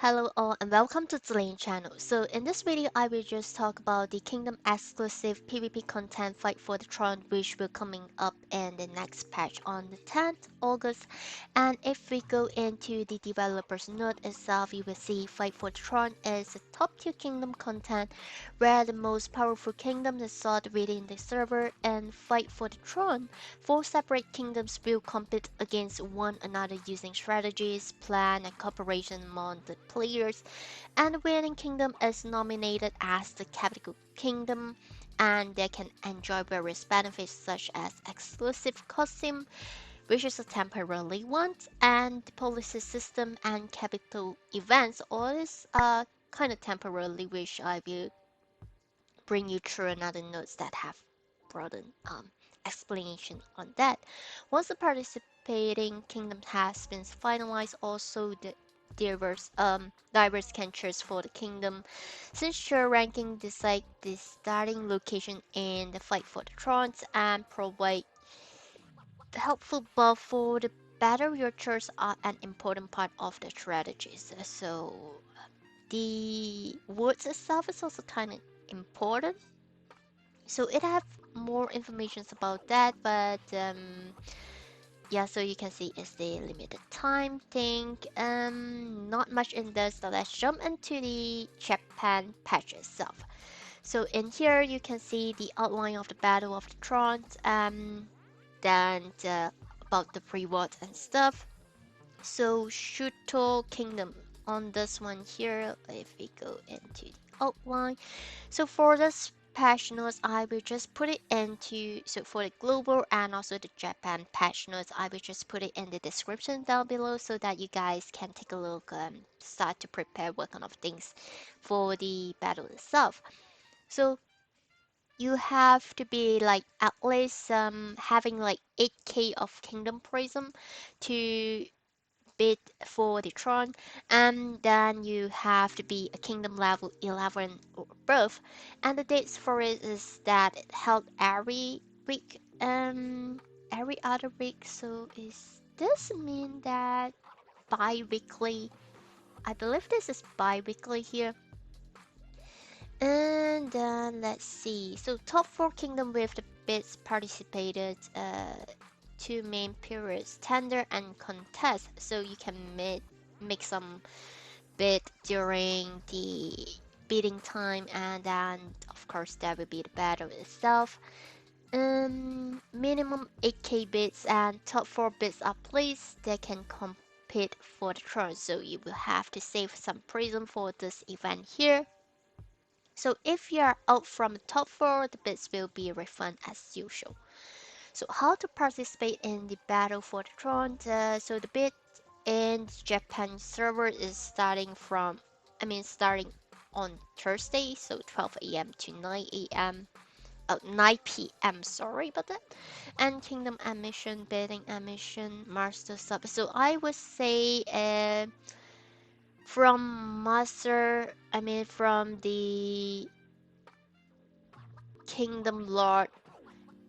Hello all and welcome to Zillion channel. So in this video I will just talk about the kingdom exclusive PvP content Fight for the Throne which will coming up in the next patch on the 10th August. And if we go into the developer's note itself, you will see Fight for the Throne is a top tier kingdom content where the most powerful kingdom is sought within the server, and Fight for the Throne, 4 separate kingdoms will compete against one another using strategies, plan, and cooperation among the players, and the winning kingdom is nominated as the capital kingdom, and they can enjoy various benefits such as exclusive costume, which is a temporary one, and the policy system and capital events, all is kind of temporarily, which I will bring you through another notes that have broadened explanation on that. Once the participating kingdom has been finalized, also the diverse can choose for the kingdom. Since your ranking decide the starting location in the fight for the thrones and provide the helpful buff for the battle, your choices are an important part of the strategies. So the words itself is also kind of important, so it have more information about that, but yeah, so you can see it's the limited time thing. Not much in this, so let's jump into the Japan patch itself. So in here you can see the outline of the Battle of the Thrones, then about the rewards and stuff. So Shuto Kingdom on this one here, if we go into the outline. So for this patch notes, I will just put it into, so for the global and also the Japan patch notes, I will just put it in the description down below so that you guys can take a look and start to prepare what kind of things for the battle itself. So you have to be like at least having like 8k of kingdom prism to bid for the throne, and then you have to be a kingdom level 11 or above, and the dates for it is that it held every week, every other week. So is this mean that bi-weekly? I believe this is bi-weekly here. And then let's see, so top 4 kingdom with the bids participated 2 main periods, tender and contest, so you can make some bid during the bidding time, and then of course that will be the battle itself. Minimum 8k bids and top 4 bids are placed that can compete for the throne, so you will have to save some prism for this event here. So if you are out from the top 4, the bids will be refunded as usual. So how to participate in the battle for the throne? So the bid in Japan server is starting on Thursday, so 12 a.m. to 9 a.m. 9 p.m. Sorry about that. And Kingdom admission, bidding admission, Master sub. So I would say from the Kingdom Lord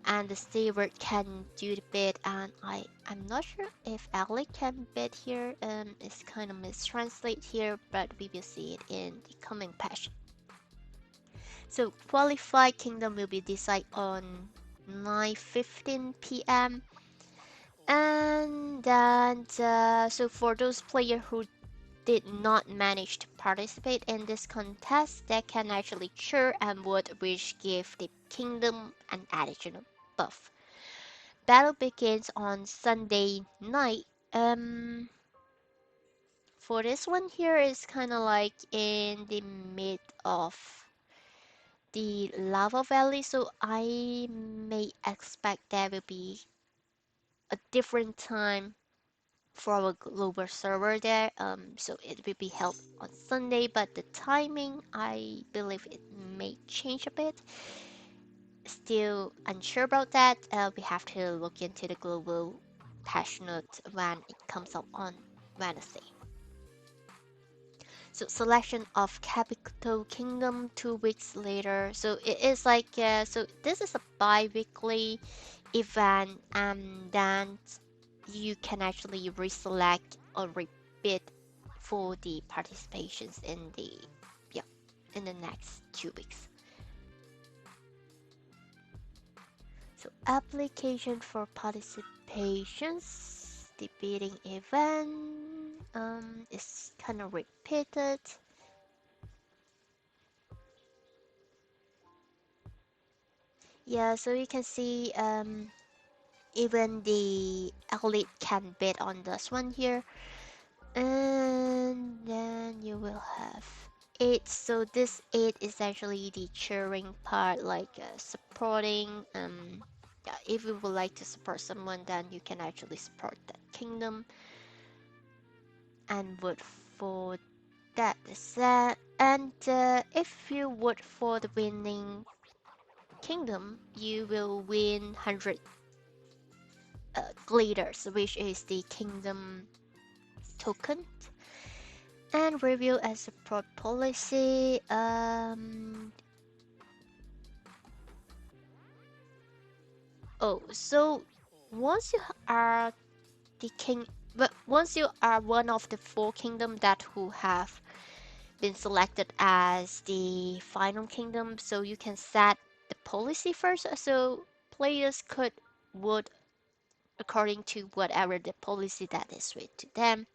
and the steward can do the bid, and I'm not sure if Alec can bid here. It's kind of mistranslate here, but we will see it in the coming patch. So qualified kingdom will be decided on 9:15 p.m. And then so for those players who did not manage to participate in this contest, they can actually cheer and vote, which give the kingdom an additional buff. Battle begins on Sunday night. For this one here is kind of like in the mid of the lava valley, so I may expect there will be a different time for our global server there. So it will be held on Sunday, but the timing I believe it may change a bit. Still unsure about that. We have to look into the global patch note when it comes out on Wednesday. So selection of capital kingdom 2 weeks later. So it is like so this is a bi-weekly event, and then you can actually reselect or repeat for the participations in the yeah in the next 2 weeks. So application for participations, the bidding event is kind of repeated. Yeah, so you can see even the elite can bid on this one here. And then you will have 8. So this 8 is actually the cheering part, like supporting. Yeah, if you would like to support someone, then you can actually support that kingdom and vote for that. And if you vote for the winning kingdom, you will win 100 glitters, which is the kingdom token. And review and support policy. Oh, so once you are the king, but once you are one of the 4 kingdoms that who have been selected as the final kingdom, so you can set the policy first. So players could vote according to whatever the policy that is suited to them.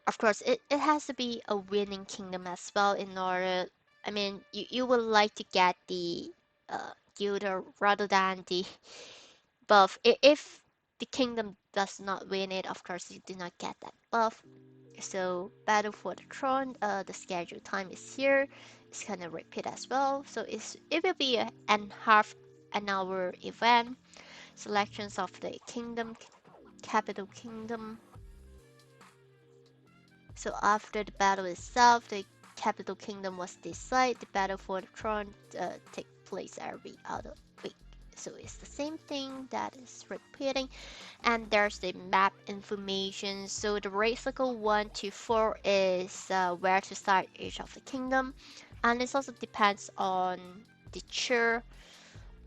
Of course, it has to be a winning kingdom as well in order. I mean, you would like to get the guilder rather than the buff. If the kingdom does not win it, of course, you do not get that buff. So, Battle for the Throne, the scheduled time is here. It's gonna repeat as well. So it will be an half an hour event. Selections of the kingdom, capital kingdom. So after the battle itself, the capital kingdom was decided. The battle for the throne take place every other week. So it's the same thing that is repeating. And there's the map information. So the raid cycle 1 to 4 is where to start each of the kingdom. And it also depends on the tier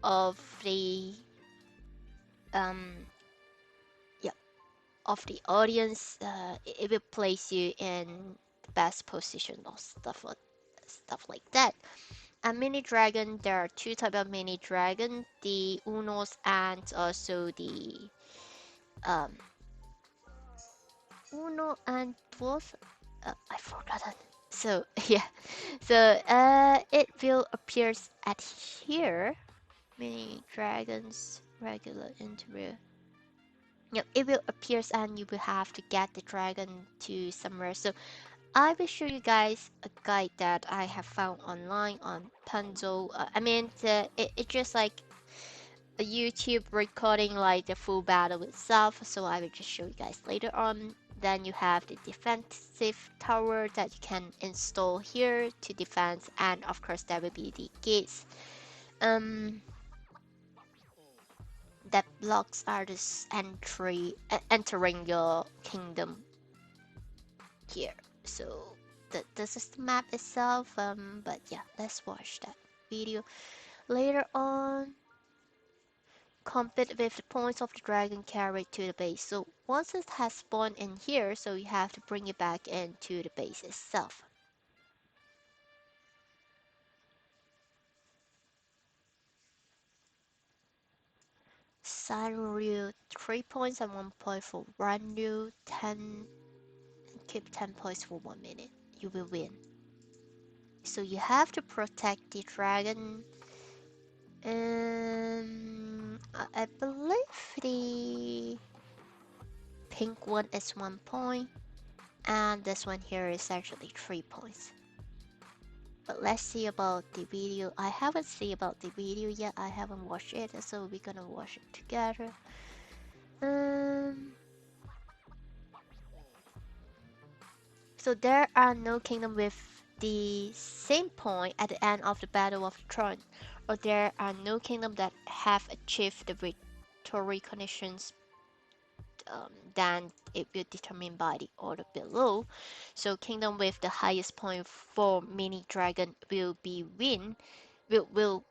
of the um, yeah, of the audience. It will place you in the best position or stuff like that. A mini dragon, there are 2 types of mini dragon, the Unos and also the um, Uno and both. I forgot it. So yeah, so it will appears at here. Mini dragons, regular interior. Yep, it will appears and you will have to get the dragon to somewhere. So I will show you guys a guide that I have found online on Panzou. I mean, it just like a YouTube recording like the full battle itself. So I will just show you guys later on. Then you have the defensive tower that you can install here to defense, and of course there will be the gates. That blocks are this entering your kingdom here. So this is the map itself. But yeah, let's watch that video later on. Compete with the points of the dragon carried to the base. So once it has spawned in here, so you have to bring it back into the base itself. Sanryu 3 points and 1 point for Ranryu 10, and keep 10 points for 1 minute. You will win. So you have to protect the dragon. I believe the pink one is 1 point, and this one here is actually 3 points. But let's see about the video. I haven't seen about the video yet. I haven't watched it, so we're gonna watch it together. So there are no kingdom with the same point at the end of the Battle of the Throne, or there are no kingdom that have achieved the victory conditions. Then it will determine by the order below. So kingdom with the highest point for mini dragon will be win. Will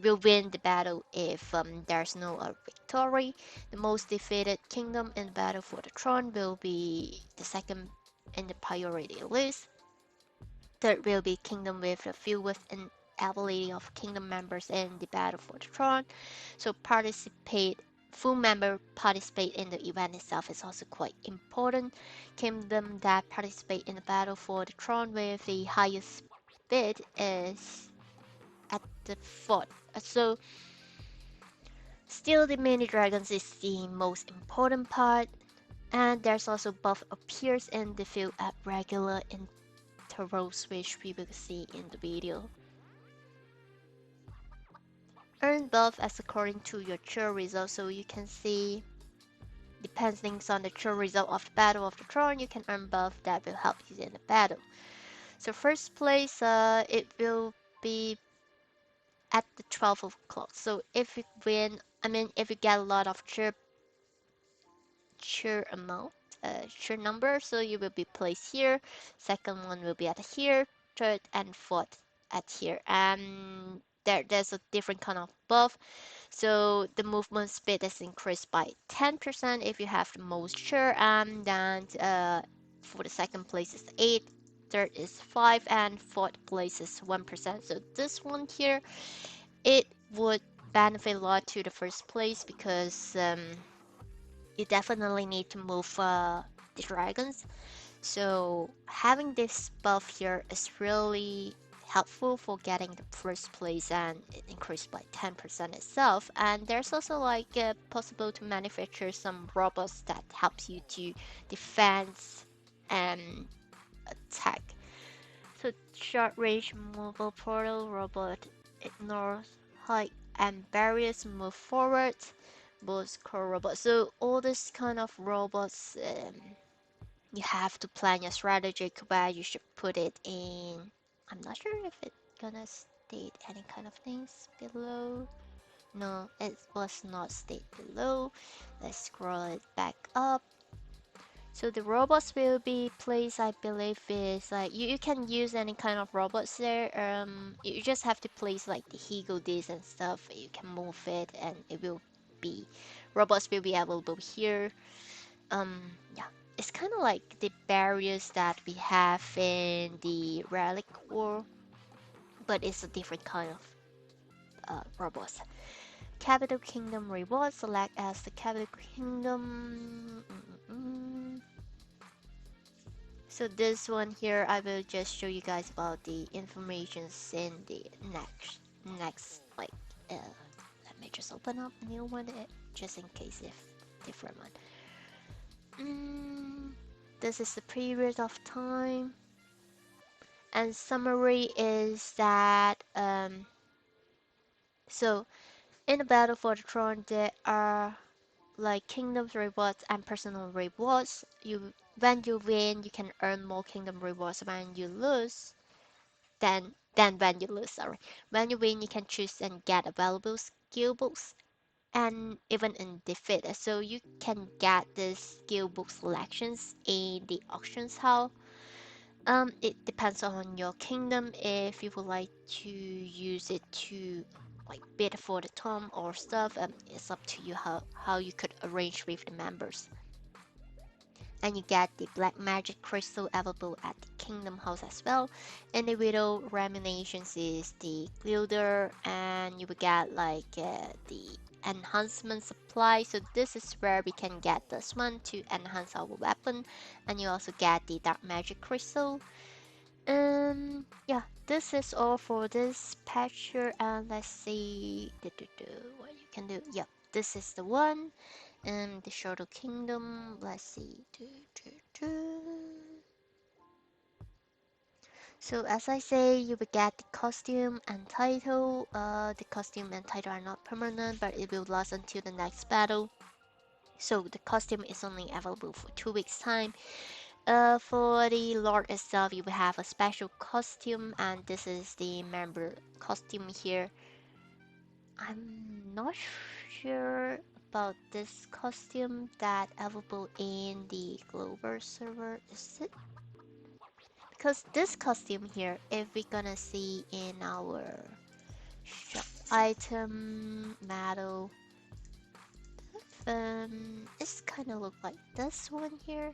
win the battle if there's no victory. The most defeated kingdom in battle for the throne will be the second in the priority list. Third will be kingdom with the fewest ability of kingdom members in the battle for the throne. So full member participate in the event itself is also quite important. Kingdom that participate in the battle for the throne with the highest bid is at the fourth. So still the mini dragons is the most important part, and there's also buff appears in the field at regular intervals, which we will see in the video. Earn buff as according to your chur result, so you can see depending on the chur result of the battle of the throne, you can earn buff that will help you in the battle. So first place, it will be at the 12 o'clock. So if you win, if you get a lot of chur amount, chur number, so you will be placed here. Second one will be at here. Third and fourth at here. And there's a different kind of buff. So the movement speed is increased by 10% if you have the most chur, and then for the second place is 8, third is 5, and fourth place is 1%. So this one here, it would benefit a lot to the first place because you definitely need to move the dragons. So having this buff here is really helpful for getting the first place, and it increased by 10% itself. And there's also like possible to manufacture some robots that helps you to defend and attack. So short range movable portal robot ignores height and barriers, move forward. Boost core robot. So all this kind of robots, you have to plan your strategy where you should put it in. I'm not sure if it's gonna state any kind of things below. No, it was not state below. Let's scroll it back up. So the robots will be placed, I believe, is like you can use any kind of robots there. You just have to place like the Higo disc and stuff. You can move it, and it will be robots will be available here. Yeah, it's kind of like the barriers that we have in the Relic War, but it's a different kind of robots. Capital Kingdom rewards. Select as the Capital Kingdom. So this one here, I will just show you guys about the informations in the next like. Let me just open up new one just in case if different one. This is the period of time, and summary is that so in the battle for the throne there are like kingdoms rewards and personal rewards. When you win, you can earn more kingdom rewards. When you lose, then when you lose, sorry, when you win, you can choose and get available skill books, and even in defeat, so you can get the skill book selections in the auctions house. It depends on your kingdom if you would like to use it to like bid for the tomb or stuff. It's up to you how you could arrange with the members. And you get the black magic crystal available at the kingdom house as well. Individual remunitions is the glider, and you will get like the enhancement supply. So this is where we can get this one to enhance our weapon, and you also get the dark magic crystal. Yeah, this is all for this patch here, and let's see what you can do. Yep, this is the one. And the Shadow Kingdom, let's see. So as I say, you will get the costume and title. The costume and title are not permanent, but it will last until the next battle. So the costume is only available for 2 weeks time. For the Lord itself, you will have a special costume, and this is the member costume here. I'm not sure about this costume that available in the global server. Is it? Because this costume here, if we're gonna see in our shop item model, it's kind of look like this one here.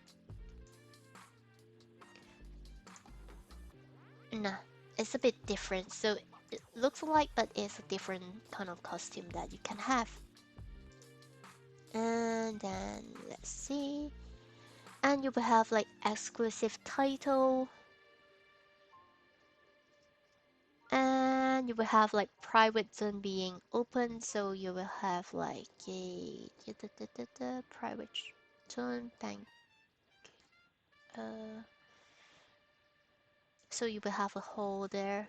Nah, it's a bit different. So it looks alike, but it's a different kind of costume that you can have. And then let's see. And you will have like exclusive title. And you will have like private zone being open, so you will have like a private zone bank. Uh, so you will have a hole there.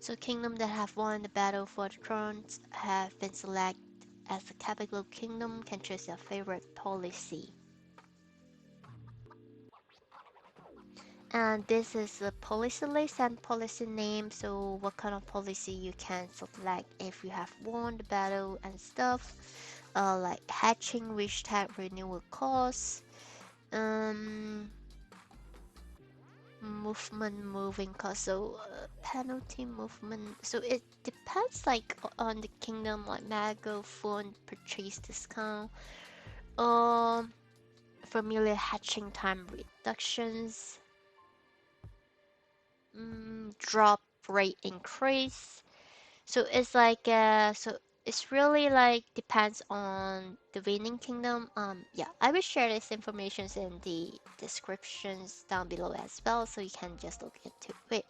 So kingdom that have won the battle for the thrones have been selected as the capital kingdom can choose your favorite policy. And this is a policy list and policy name, so what kind of policy you can select if you have won the battle and stuff. Like hatching, wish tag renewal costs, movement moving cost, so penalty movement, so it depends like on the kingdom, like megaphone purchase discount, familiar hatching time reductions, drop rate increase. So it's like so it's really like depends on the winning kingdom. Yeah, I will share this information in the descriptions down below as well, so you can just look into it.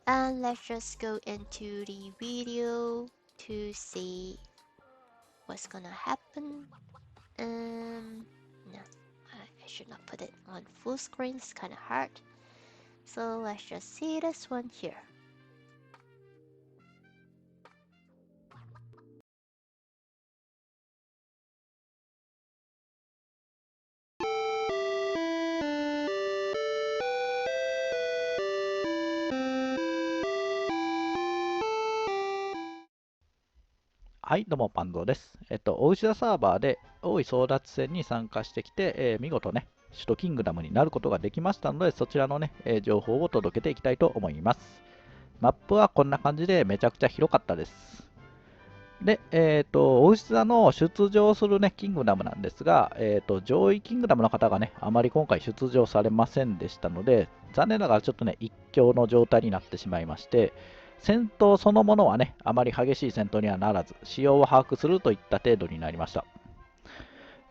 And let's just go into the video to see what's gonna happen. No, I should not put it on full screen. It's kind of hard. So let's just see this one here.はい、どうも、パンゾーです。おうし座サーバーで大井争奪戦に参加してきて、見事ね、首都キングダムになることができましたので、そちらのね、情報を届けていきたいと思います。マップはこんな感じでめちゃくちゃ広かったです。で、おうし座の出場するね、キングダムなんですが、上位キングダムの方がね、あまり今回出場されませんでしたので、残念ながらちょっとね、一強の状態になってしまいまして、戦闘そのものはね、あまり激しい戦闘にはならず、仕様を把握するといった程度になりました。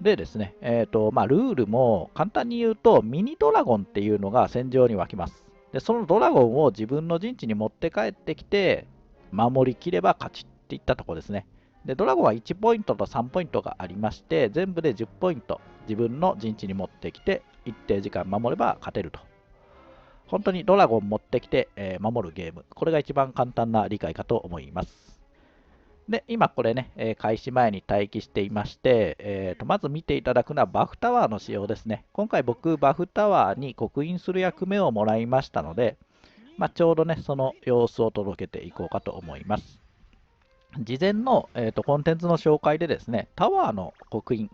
でですね、ルールも簡単に言うと、ミニドラゴンっていうのが戦場に湧きます。で、そのドラゴンを自分の陣地に持って帰ってきて、守りきれば勝ちっていったところですね。で、ドラゴンは1ポイントと3ポイントがありまして、全部で10ポイント、自分の陣地に持ってきて、一定時間守れば勝てると。本当にドラゴン持ってきて、守るゲーム。これが一番簡単な理解かと思います。で、今これね、開始前に待機していまして、まず見ていただくのはバフタワーの仕様ですね。今回僕、バフタワーに刻印する役目をもらいましたので、ちょうどね、その様子を届けていこうかと思います。事前の、コンテンツの紹介でですね、タワーの刻印、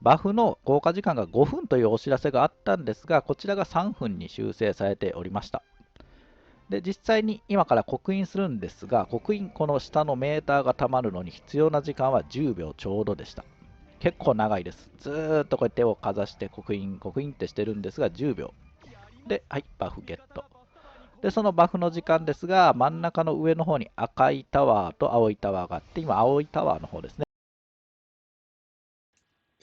バフの効果時間が5分というお知らせがあったんですが、こちらが3分に修正されておりました。で、実際に今から刻印するんですが、刻印、この下のメーターが溜まるのに必要な時間は10秒ちょうどでした。結構長いです。ずーっとこうやって手をかざして刻印、刻印ってしてるんですが、10秒。で、はい、バフゲット。で、そのバフの時間ですが、真ん中の上の方に赤いタワーと青いタワーがあって、今、青いタワーの方ですね。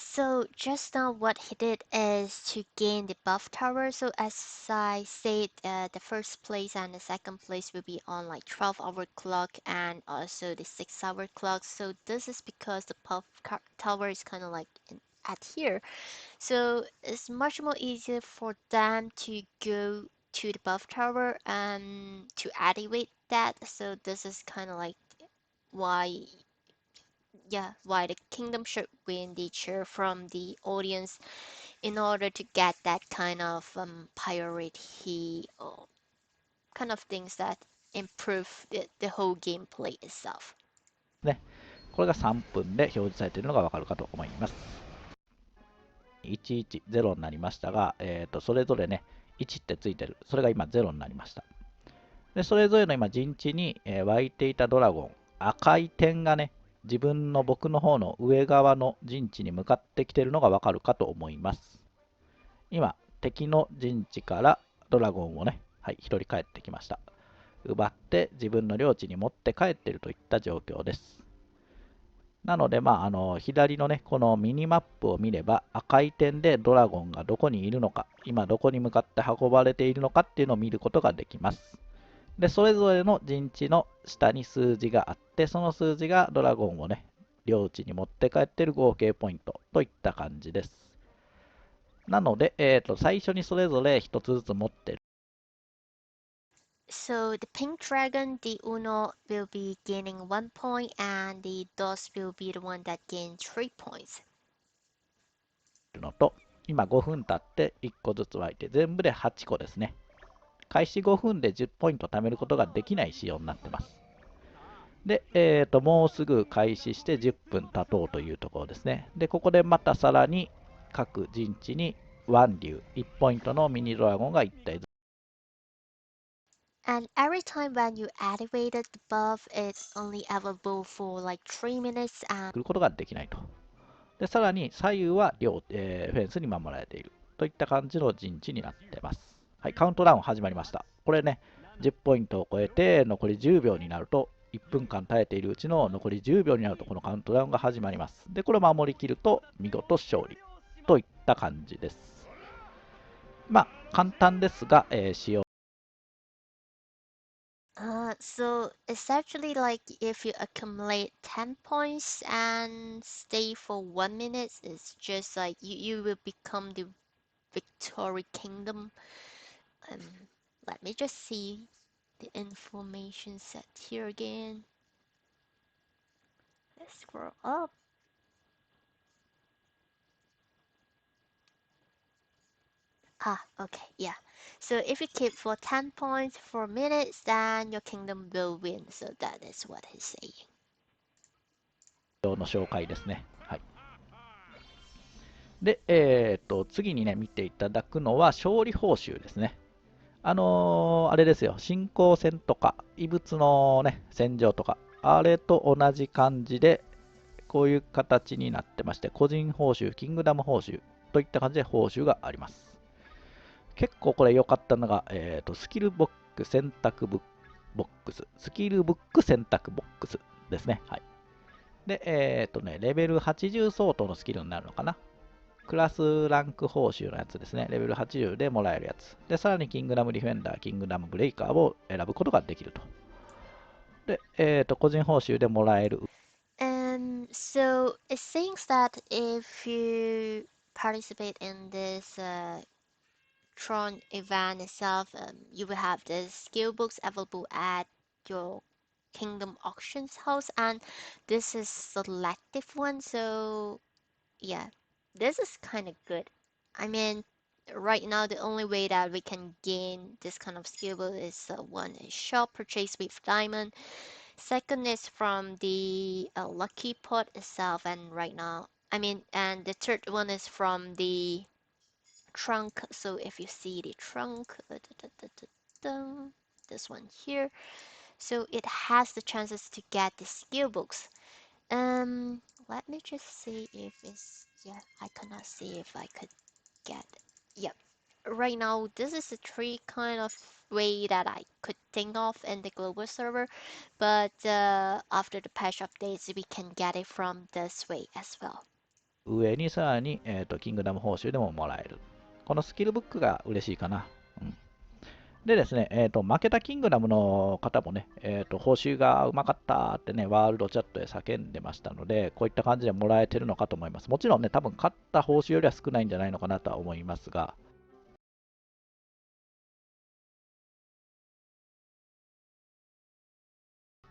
So just now what he did is to gain the buff tower. So as I said, the first place and the second place will be on like 12-hour clock and also the 6-hour clock. So this is because the buff tower is kind of like at here. So it's much more easier for them to go to the buff tower and to activate that. So this is kind of like why, yeah, why the kingdom should win the chair from the audience in order to get that kind of priority or kind of things that improve the whole gameplay itself. ね、これが3分で表示されているのがわかるかと思います。110になりましたが、それぞれね、1ってついてる。それが今0になりました。で、それぞれの今陣地に、湧いていたドラゴン、赤い点がね、僕の方の上側の陣地に向かってきているのがわかるかと思います。今、敵の陣地からドラゴンをね、はい、1人帰ってきました。奪って自分の領地に持って帰っているといった状況です。なので、左のね、このミニマップを見れば、赤い点でドラゴンがどこにいるのか、今どこに向かって運ばれているのかっていうのを見ることができます。で、それぞれの陣地の下に数字があって、その数字がドラゴンをね、領地に持って帰っている合計ポイントといった感じです。なので、最初にそれぞれ一つずつ持ってる So the pink dragon, the Uno, will be gaining 1 point, and the Dos will be the one that gains 3 points. のと、今5分経って1個ずつ湧いて、全部で8個ですね。開始5分で10ポイント貯めることができない仕様になってます。で、もうすぐ開始して10分経とうというところですね。で、ここでまたさらに各陣地にワン竜1ポイントのミニドラゴンが1体ず And every time when you activated the buff, it's only available for like 3 minutes, つ and 来ることができないと。で、さらに左右は両、フェンスに守られているといった感じの陣地になっています。はい、カウントダウン始まりました。これね、10ポイントを超えて残り10秒になると、1分間耐えているうちの残り10秒になると、このカウントダウンが始まります。で、これを守りきると、見事勝利といった感じです。簡単ですが、使用 so it's actually like if you accumulate 10 points and stay for 1 minute, it's just like you will become the Victory Kingdom. Um, Let me just see the information set here again. Let's scroll up. Okay, yeah. So if you keep for 10 points for minutes, then your kingdom will win. So that is what he's saying. の紹介ですね。はい。で、次にね、見ていただくのは勝利報酬ですね。あれですよ、進行戦とか、異物のね、戦場とか、あれと同じ感じで、こういう形になってまして、個人報酬、キングダム報酬といった感じで報酬があります。結構これ良かったのが、スキルボックス選択ボックス、スキルブック選択ボックスですね。はい。で、レベル80相当のスキルになるのかな。クラスランク報酬のやつですね。レベル80でもらえるやつ。で、さらにキングダムディフェンダー、キングダムブレイカーを選ぶことができると。で、個人報酬でもらえる And so it seems that if you participate in this Tron event itself, you will have the skill books available at your Kingdom Auctions house, and this is selective one, so yeah, this is kind of good. I mean, right now the only way that we can gain this kind of skill book is one is shop purchase with diamond. Second is from the lucky pot itself, and right now, I mean, and the third one is from the trunk. So if you see the trunk, this one here, so it has the chances to get the skill books. Let me just see if it's, yeah, I cannot see if I could get, yep. Right now, this is the three kind of way that I could think of in the global server, but after the patch updates, we can get it from this way as well. 上にさらに、キングダム報酬でももらえる。このスキルブックが嬉しいかな。うん、でですね、負けたキングダムの方もね、報酬がうまかったってね、ワールドチャットで叫んでましたので、こういった感じでもらえてるのかと思います。もちろんね、多分勝った報酬よりは少ないんじゃないのかなとは思いますが、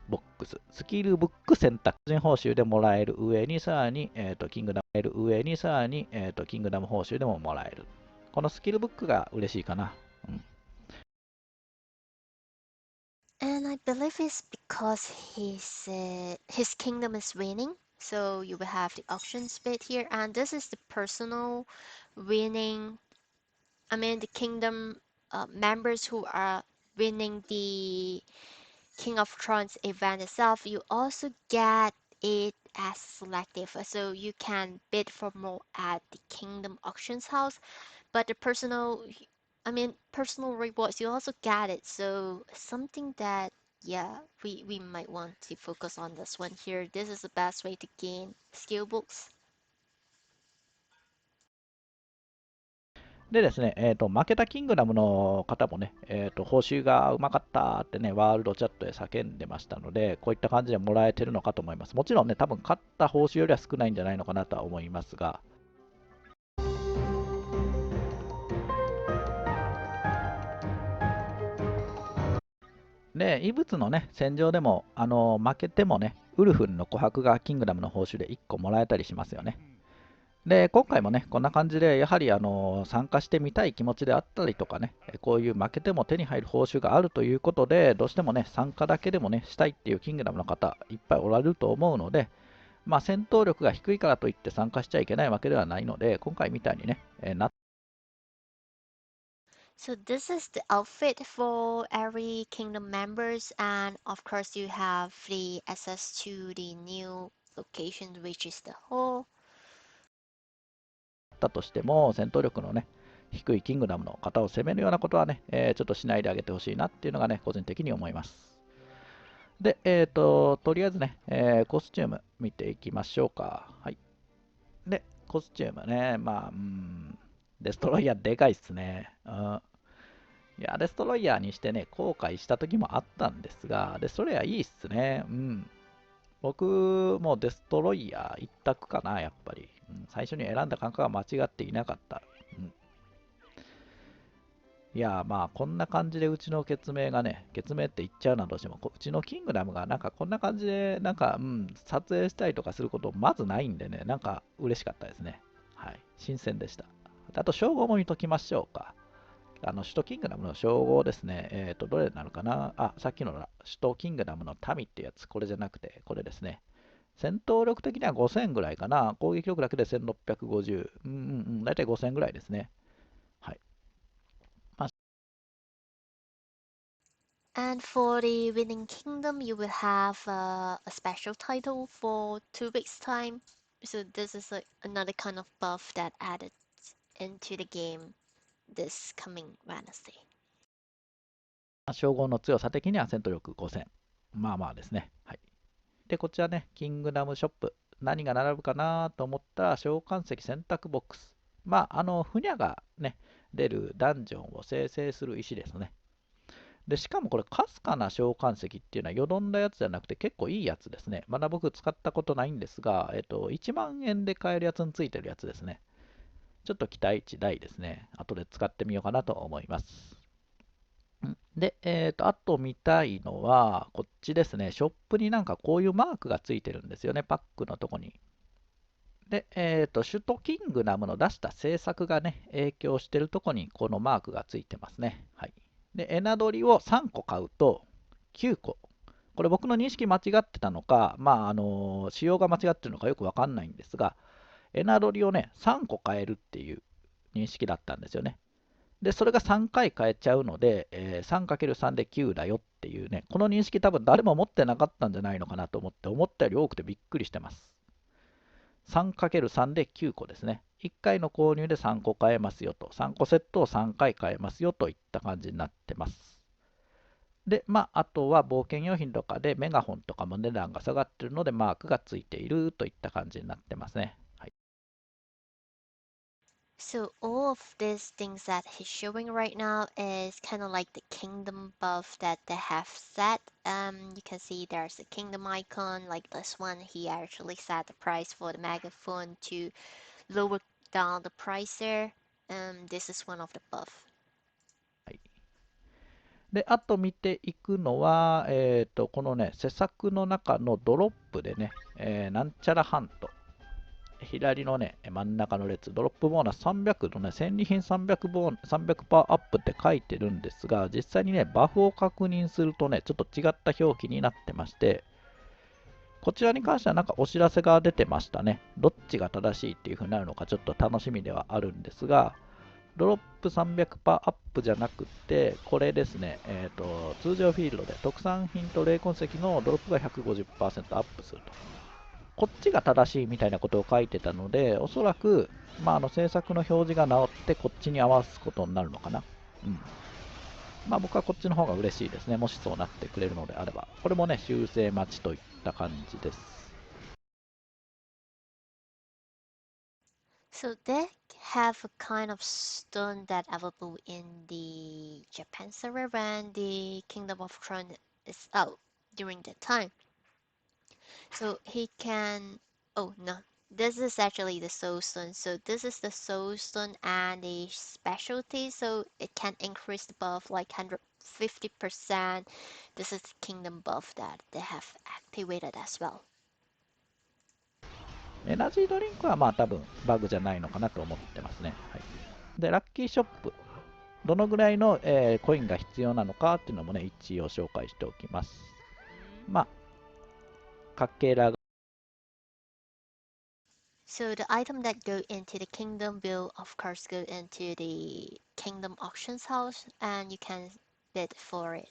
ボックス、スキルブック選択、個人報酬でもらえる上にさらに、キングダム上にさらに、キングダム報酬でももらえる。このスキルブックが嬉しいかな。うん、And I believe it's because his kingdom is winning. So you will have the auctions bit here, and this is the personal winning. I mean the kingdom members who are winning the King of Thrones event itself. You also get it as selective. So you can bid for more at the Kingdom Auctions House, but the personal rewards, you also get it. So something that, yeah, we might want to focus on this one here. This is the best way to gain skill books. でですね、負けたキングダムの方もね、報酬がうまかったってね、ワールドチャットで叫んでましたので、こういった感じでもらえてるのかと思います。もちろんね、多分勝った報酬よりは少ないんじゃないのかなとは思いますが、で、異物のね、戦場でも、負けてもね、ウルフンの琥珀がキングダムの報酬で1個もらえたりしますよね。で、今回もね、こんな感じで、やはり参加してみたい気持ちであったりとかね、こういう負けても手に入る報酬があるということで、どうしてもね、参加だけでもね、したいっていうキングダムの方、いっぱいおられると思うので、まあ、戦闘力が低いからといって参加しちゃいけないわけではないので、今回みたいにね、So this is the outfit for every kingdom members, and of course you have free access to the new location, which is the hall. ったとしても、戦闘力のね、低いキングダムの方を攻めるようなことはね、ちょっとしないであげてほしいなっていうのがね、個人的に思います。で、とりあえずね、コスチューム見ていきましょうか。はい。で、コスチュームね、まあ、デストロイヤーでかいっすね。いや、デストロイヤーにしてね、後悔した時もあったんですが、デストロイヤーいいっすね。僕もデストロイヤー一択かな、やっぱり。最初に選んだ感覚が間違っていなかった。いやー、まあこんな感じでうちの決命がね、決命って言っちゃうなどしても、うちのキングダムがなんかこんな感じで、なんか、撮影したりとかすることまずないんでね、なんか嬉しかったですね。はい、新鮮でした。あと、称号も見ときましょうか。首都キングダムの称号ですね。どれになるかなあ、さっきの首都キングダムの民ってやつ、これじゃなくて、これですね。戦闘力的には5000ぐらいかな。攻撃力だけで1650。だいたい5000ぐらいですね。はい。まあ And for the winning kingdom, you will have a special title for 2 weeks time. So this is another kind of buff that added into the game this coming Wednesday. 称号の強さ的には戦闘力5000。まあまあですね。はい。で、こちらね、キングダムショップ。何が並ぶかなと思ったら、召喚石選択ボックス。まあ、ふにゃがね、出るダンジョンを生成する石ですね。で、しかもこれ、かすかな召喚石っていうのは、よどんだやつじゃなくて、結構いいやつですね。まだ僕使ったことないんですが、1万円で買えるやつについてるやつですね。ちょっと期待値大ですね。後で使ってみようかなと思います。で、あと見たいのは、こっちですね。ショップになんかこういうマークがついてるんですよね。パックのとこに。で、首都キングダムの出した政策がね、影響してるとこにこのマークがついてますね。はい。で、エナドリを3個買うと9個。これ僕の認識間違ってたのか、まあ、仕様が間違ってるのかよくわかんないんですが、エナドリをね、3個買えるっていう認識だったんですよね。で、それが3回変えちゃうので、3×3 で9だよっていうね、この認識多分誰も持ってなかったんじゃないのかなと思って、思ったより多くてびっくりしてます。3×3 で9個ですね。1回の購入で3個買えますよと、3個セットを3回買えますよといった感じになってます。で、まあ、あとは冒険用品とかでメガホンとかも値段が下がってるのでマークがついているといった感じになってますね。はい。So all of these things that he's showing right now is kind of like the kingdom buff that they have set. You can see there's a kingdom icon like this one. He actually set the price for the megaphone to lower down the price there. This is one of the buff. はい。で、あと見ていくのは、このね、施策の中のドロップでね、なんちゃらハント。左のね、真ん中の列、ドロップボーナス300のね、戦利品300%アップって書いてるんですが、実際にね、バフを確認するとね、ちょっと違った表記になってまして、こちらに関してはなんかお知らせが出てましたね。どっちが正しいっていう風になるのかちょっと楽しみではあるんですが、ドロップ300%アップじゃなくて、これですね、通常フィールドで特産品と霊魂石のドロップが150%アップすると。こっちが正しいみたいなことを書いてたので、おそらく、制作の表示が直ってこっちに合わすことになるのかな。うん。僕はこっちの方が嬉しいですね。もしそうなってくれるのであれば。これもね、修正待ちといった感じです。So they have a kind of stone that available in the Japan server when the Kingdom of Tron is out during that time. So he can. Oh no, this is actually the Soul Stone. So this is the Soul Stone and the specialty. So it can increase the buff like 150%. This is the Kingdom buff that they have activated as well. エナジードリンクは多分バグじゃないのかなと思ってますね。はい。で、ラッキーショップ。どのぐらいの、コインが必要なのかっていうのもね、一応紹介しておきます。かけら So the item that go into the kingdom will of course go into the kingdom auctions house and you can bid for it.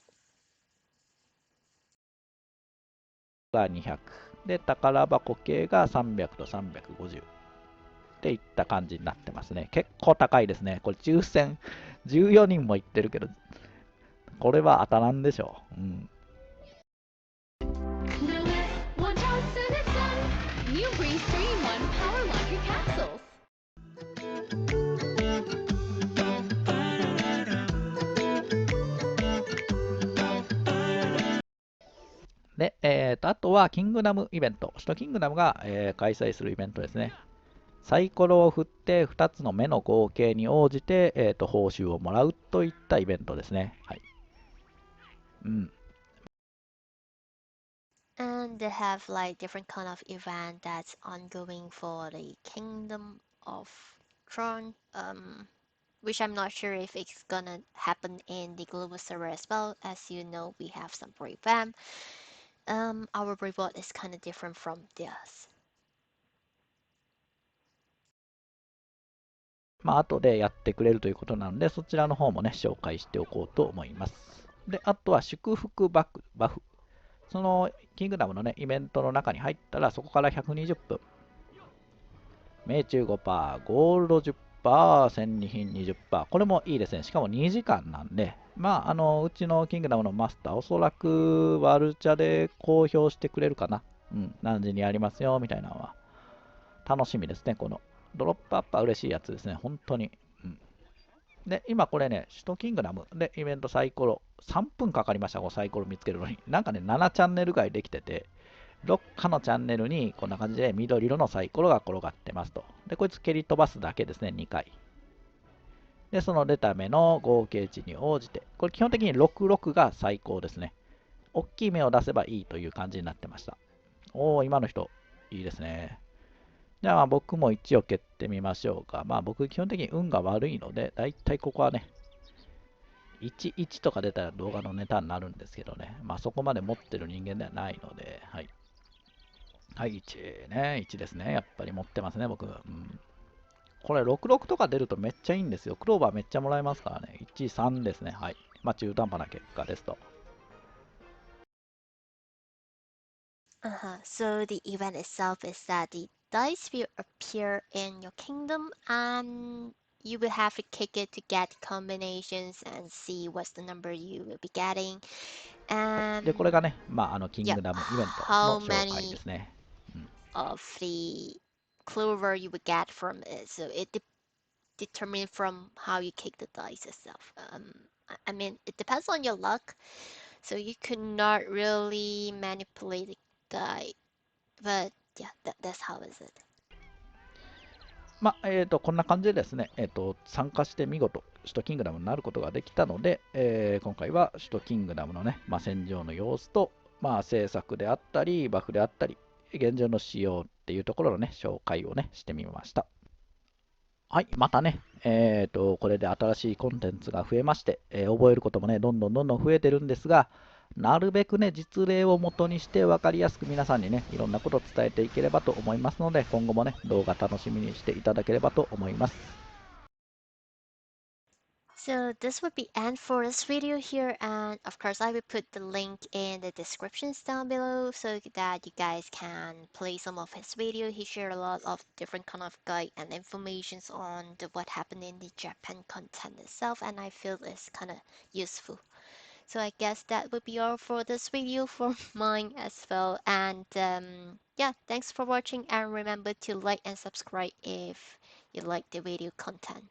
が200。で、宝箱系が300と350。っていった感じになってますね。結構高いですね。これ抽選、14人もいってるけど、これは当たらんでしょう。うん。で、あとはキングダムイベント。首都キングダムが、開催するイベントですね。サイコロを振って2つの目の合計に応じて、報酬をもらうといったイベントですね。はい。うん。And they have like different kind of event that's ongoing for the Kingdom of Tron, which I'm not sure if it's gonna happen in the global server as well. As you know, we have some revamp. Our reward is kind of different from theirs. 後でやってくれるということなので、そちらの方もね、紹介しておこうと思います。で、あとは祝福バフ。そのキングダムのね、イベントの中に入ったら、そこから120分。命中5%、ゴールド10%、戦利品20%。これもいいですね。しかも2時間なんで、うちのキングダムのマスター、おそらくワルチャで公表してくれるかな。うん、何時にやりますよ、みたいなのは。楽しみですね、この。ドロップアップは嬉しいやつですね、本当に。うん、で、今これね、首都キングダムでイベントサイコロ、3分かかりました、このサイコロ見つけるのに。なんかね、7チャンネルぐらいできてて、どっかのチャンネルにこんな感じで緑色のサイコロが転がってますと。で、こいつ蹴り飛ばすだけですね、2回。で、その出た目の合計値に応じて、これ基本的に66が最高ですね。大きい目を出せばいいという感じになってました。おー、今の人、いいですね。じゃあ僕も1を蹴ってみましょうか。僕基本的に運が悪いので、だいたいここはね、11とか出たら動画のネタになるんですけどね。そこまで持ってる人間ではないので、はい。はい、1ね、1ですね。やっぱり持ってますね、僕。うん、これ、66とか出るとめっちゃいいんですよ。クローバーめっちゃもらえますからね。1、3ですね。はい。中途半端な結果ですと。So the event itself is that the dice will appear in your kingdom and you will have to kick it to get combinations and see what's the number you will be getting. はい。で、これが And ね、キン yep, グダムイベントの how 紹介で many すね。うん。of the clover you will get from it. So it determines from how you kick the dice itself. I mean, it depends on your luck. So you could not really manipulate the die. But yeah, that's how is it. こんな感じでですね、参加して見事、首都キングダムになることができたので、今回は首都キングダムのね、戦場の様子と、制作であったり、バフであったり、現状の仕様っていうところのね、紹介をね、してみました。はい、またね、これで新しいコンテンツが増えまして、覚えることもね、どんどん増えてるんですが、なるべくね、実例を元にして分かりやすく皆さんにね、いろんなことを伝えていければと思いますので、今後もね、動画楽しみにしていただければと思います。So this would be end for this video here, and of course I will put the link in the descriptions down below so that you guys can play some of his video. He shared a lot of different kind of guide and informations on what happened in the Japan content itself, and I feel it's kind of useful. So I guess that would be all for this video for mine as well. And yeah, thanks for watching, and remember to like and subscribe if you like the video content.